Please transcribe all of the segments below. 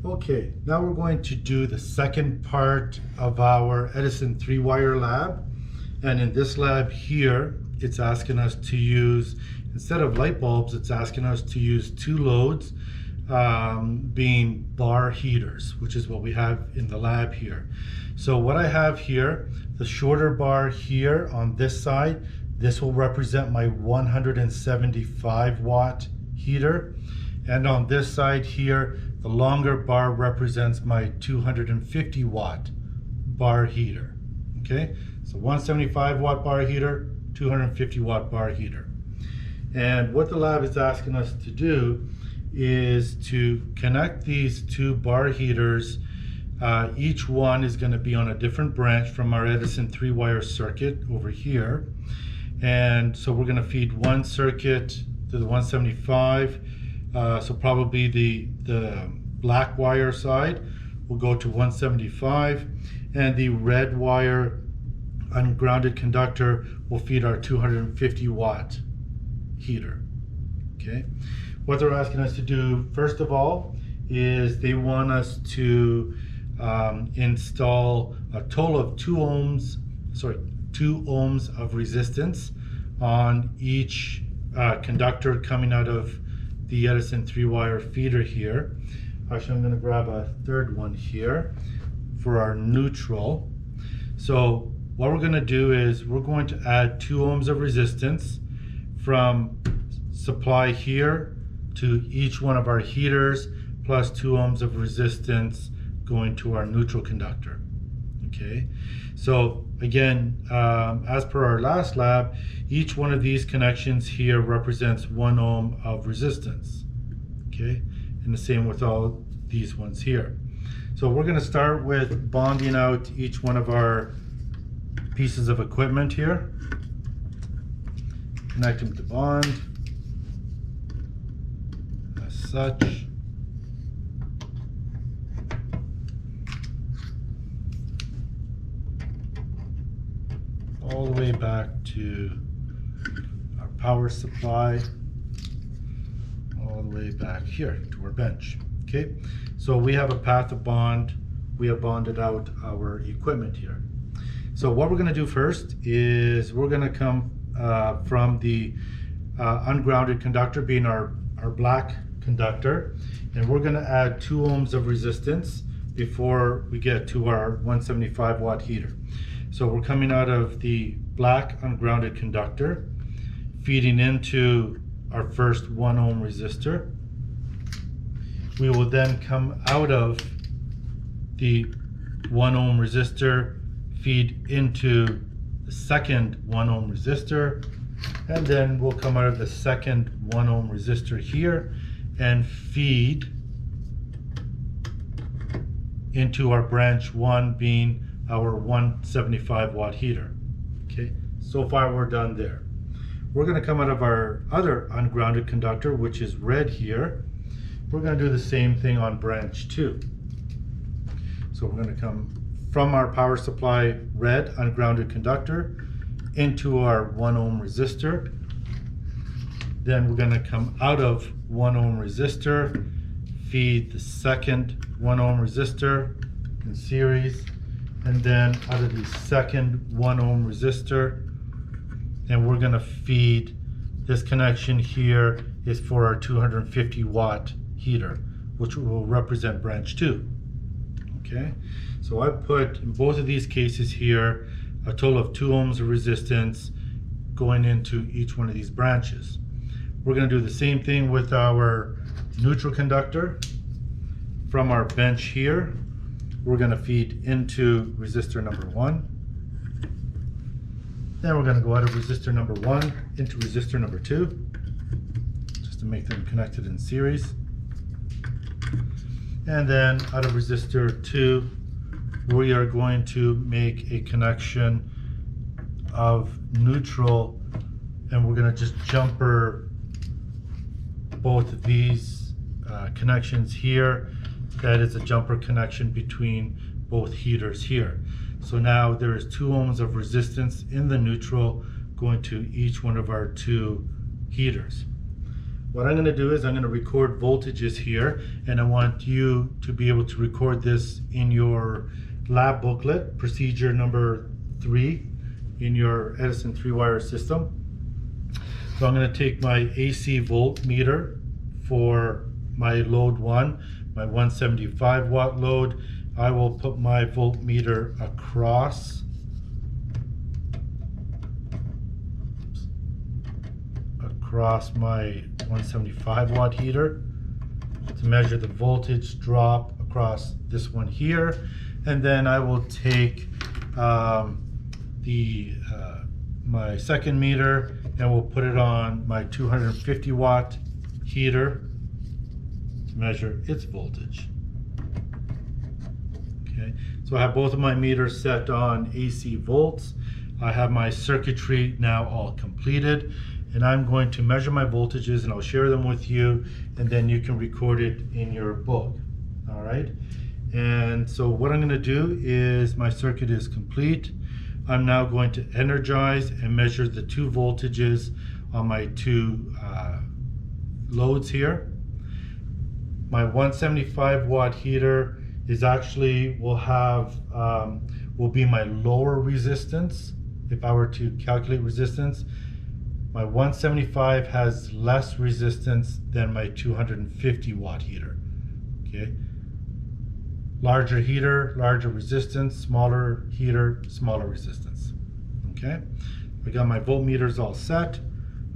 Okay, now we're going to do the second part of our Edison 3-wire lab. And in this lab here, it's asking us to use, instead of light bulbs, it's asking us to use two loads, being bar heaters, which is what we have in the lab here. So what I have here, the shorter bar here on this side, this will represent my 175 watt heater. And on this side here, the longer bar represents my 250 watt bar heater. Okay, so 175 watt bar heater, 250 watt bar heater. And what the lab is asking us to do is to connect these two bar heaters. Each one is going to be on a different branch from our Edison 3-wire circuit over here. And so we're going to feed one circuit to the 175. So probably the black wire side will go to 175, and the red wire ungrounded conductor will feed our 250 watt heater. Okay, what they're asking us to do first of all is they want us to install a total of 2 ohms of resistance on each conductor coming out of the Edison 3-wire feeder here. Actually, I'm going to grab a third one here for our neutral. So what we're going to do is we're going to add 2 ohms of resistance from supply here to each one of our heaters, plus 2 ohms of resistance going to our neutral conductor. Okay, so again, as per our last lab, each one of these connections here represents 1 ohm of resistance. Okay, and the same with all these ones here. So we're going to start with bonding out each one of our pieces of equipment here. Connect them to bond as such. All the way back to our power supply, all the way back here to our bench. Okay, so we have a path of bond. We have bonded out our equipment here. So what we're going to do first is we're going to come from the ungrounded conductor, being our black conductor, and we're going to add 2 ohms of resistance before we get to our 175 watt heater. So we're coming out of the black ungrounded conductor, feeding into our first 1 ohm resistor. We will then come out of the 1 ohm resistor, feed into the second 1 ohm resistor, and then we'll come out of the second 1 ohm resistor here and feed into our branch 1, being our 175 watt heater. Okay, so far we're done there. We're going to come out of our other ungrounded conductor, which is red here. We're going to do the same thing on branch 2. So we're going to come from our power supply red ungrounded conductor into our 1 ohm resistor. Then we're going to come out of 1 ohm resistor, feed the second 1 ohm resistor in series, and then out of the second 1 ohm resistor, and we're going to feed this connection here is for our 250 watt heater, which will represent branch 2. Okay, so I put in both of these cases here a total of 2 ohms of resistance going into each one of these branches. We're going to do the same thing with our neutral conductor. From our bench here, we're going to feed into resistor number 1. Then we're going to go out of resistor number 1 into resistor number 2, just to make them connected in series. And then out of resistor 2, we are going to make a connection of neutral, and we're going to just jumper both of these connections here. That is a jumper connection between both heaters here. So now there is 2 ohms of resistance in the neutral going to each one of our 2 heaters. what I'm going to do is I'm going to record voltages here, and I want you to be able to record this in your lab booklet, procedure number 3 in your Edison 3-wire system. So I'm going to take my AC voltmeter for my load 1, my 175 watt load. I will put my voltmeter across my 175 watt heater to measure the voltage drop across this one here, and then I will take my second meter and we'll put it on my 250 watt heater to measure its voltage. Okay, so I have both of my meters set on AC volts. I have my circuitry now all completed, and I'm going to measure my voltages and I'll share them with you, and then you can record it in your book. All right, and so what I'm going to do is my circuit is complete. I'm now going to energize and measure the 2 voltages on my 2 loads here. My 175 watt heater is actually will be my lower resistance. If I were to calculate resistance, my 175 has less resistance than my 250 watt heater. Okay, larger heater, larger resistance, smaller heater, smaller resistance. Okay, I got my voltmeters all set.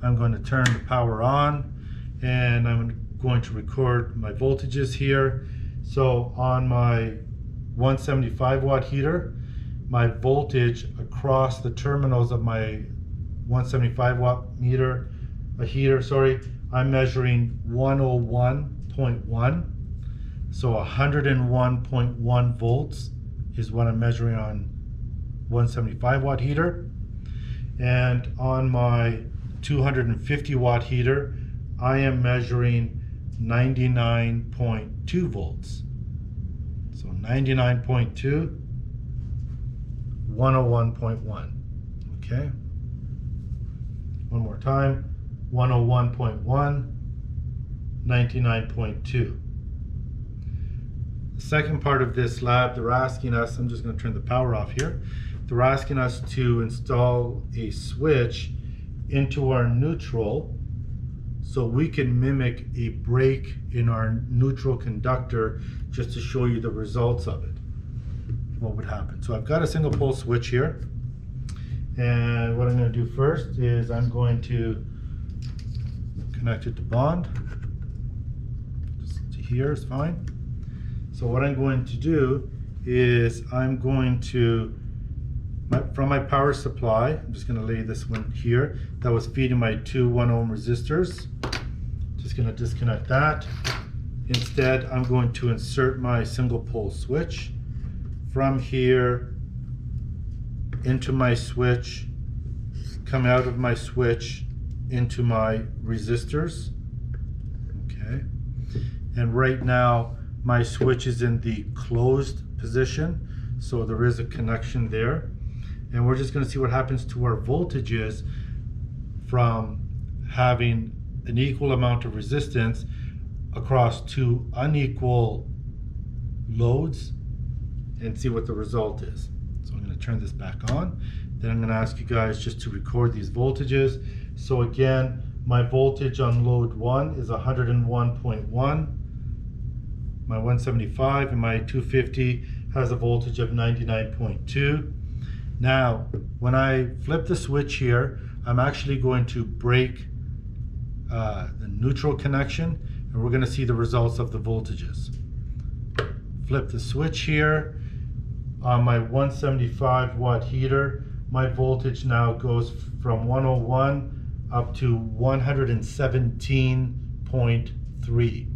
I'm going to turn the power on, and I'm going to record my voltages here. So on my 175 watt heater, my voltage across the terminals of my 175 watt heater, I'm measuring 101.1. So 101.1 volts is what I'm measuring on 175 watt heater. And on my 250 watt heater, I am measuring 99.2 volts. So 99.2, 101.1. Okay. One more time, 101.1, 99.2. The second part of this lab, they're asking us, I'm just going to turn the power off here. They're asking us to install a switch into our neutral so we can mimic a break in our neutral conductor, just to show you the results of it, what would happen. So I've got a single pole switch here, and what I'm going to do first is I'm going to connect it to bond. Just to here is fine. So what I'm going to do is I'm going to, from my power supply, I'm just going to lay this one here that was feeding my 2 1 ohm resistors. Just going to disconnect that. Instead, I'm going to insert my single pole switch from here into my switch, come out of my switch into my resistors. Okay, and right now my switch is in the closed position, so there is a connection there, and we're just going to see what happens to our voltages from having an equal amount of resistance across 2 unequal loads, and see what the result is. So I'm going to turn this back on. Then I'm going to ask you guys just to record these voltages. So again, my voltage on load 1 is 101.1. My 175 and my 250 has a voltage of 99.2. Now, when I flip the switch here, I'm actually going to break the neutral connection, and we're going to see the results of the voltages. Flip the switch here. On my 175 watt heater, my voltage now goes from 101 up to 117.3.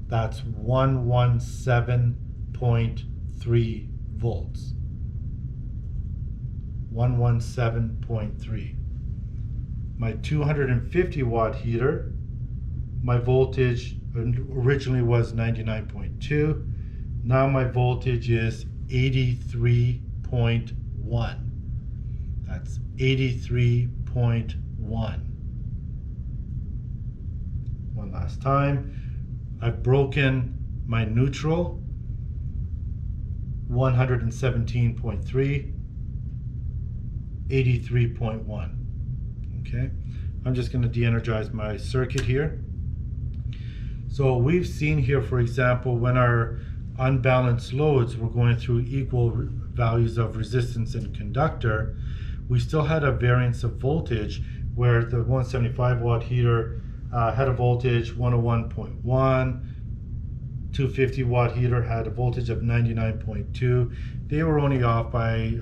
That's 117.3 volts. 117.3. My 250 watt heater, my voltage originally was 99.2. Now my voltage is 83.1. That's 83.1. one last time. I've broken my neutral, 117.3, 83.1. Okay, I'm just going to de-energize my circuit here. So we've seen here, for example, when our unbalanced loads were going through equal values of resistance and conductor, we still had a variance of voltage where the 175 watt heater had a voltage 101.1, 250 watt heater had a voltage of 99.2. They were only off by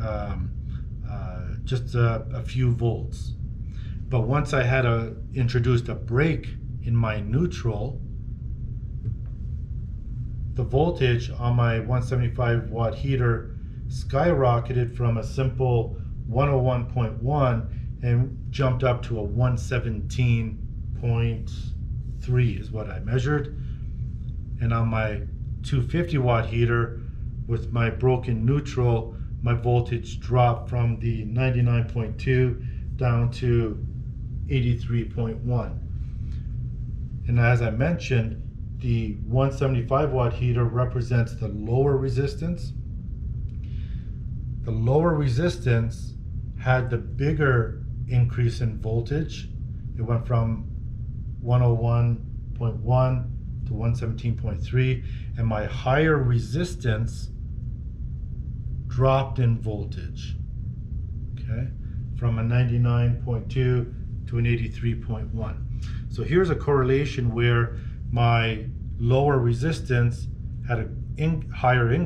just a few volts. But once I had introduced a break in my neutral, the voltage on my 175 watt heater skyrocketed from a simple 101.1 and jumped up to a 117.3 is what I measured. And on my 250 watt heater with my broken neutral, my voltage dropped from the 99.2 down to 83.1. And as I mentioned, the 175 watt heater represents the lower resistance. The lower resistance had the bigger increase in voltage. It went from 101.1 to 117.3, and my higher resistance dropped in voltage, okay, from a 99.2 to an 83.1. So here's a correlation where my lower resistance had a higher increase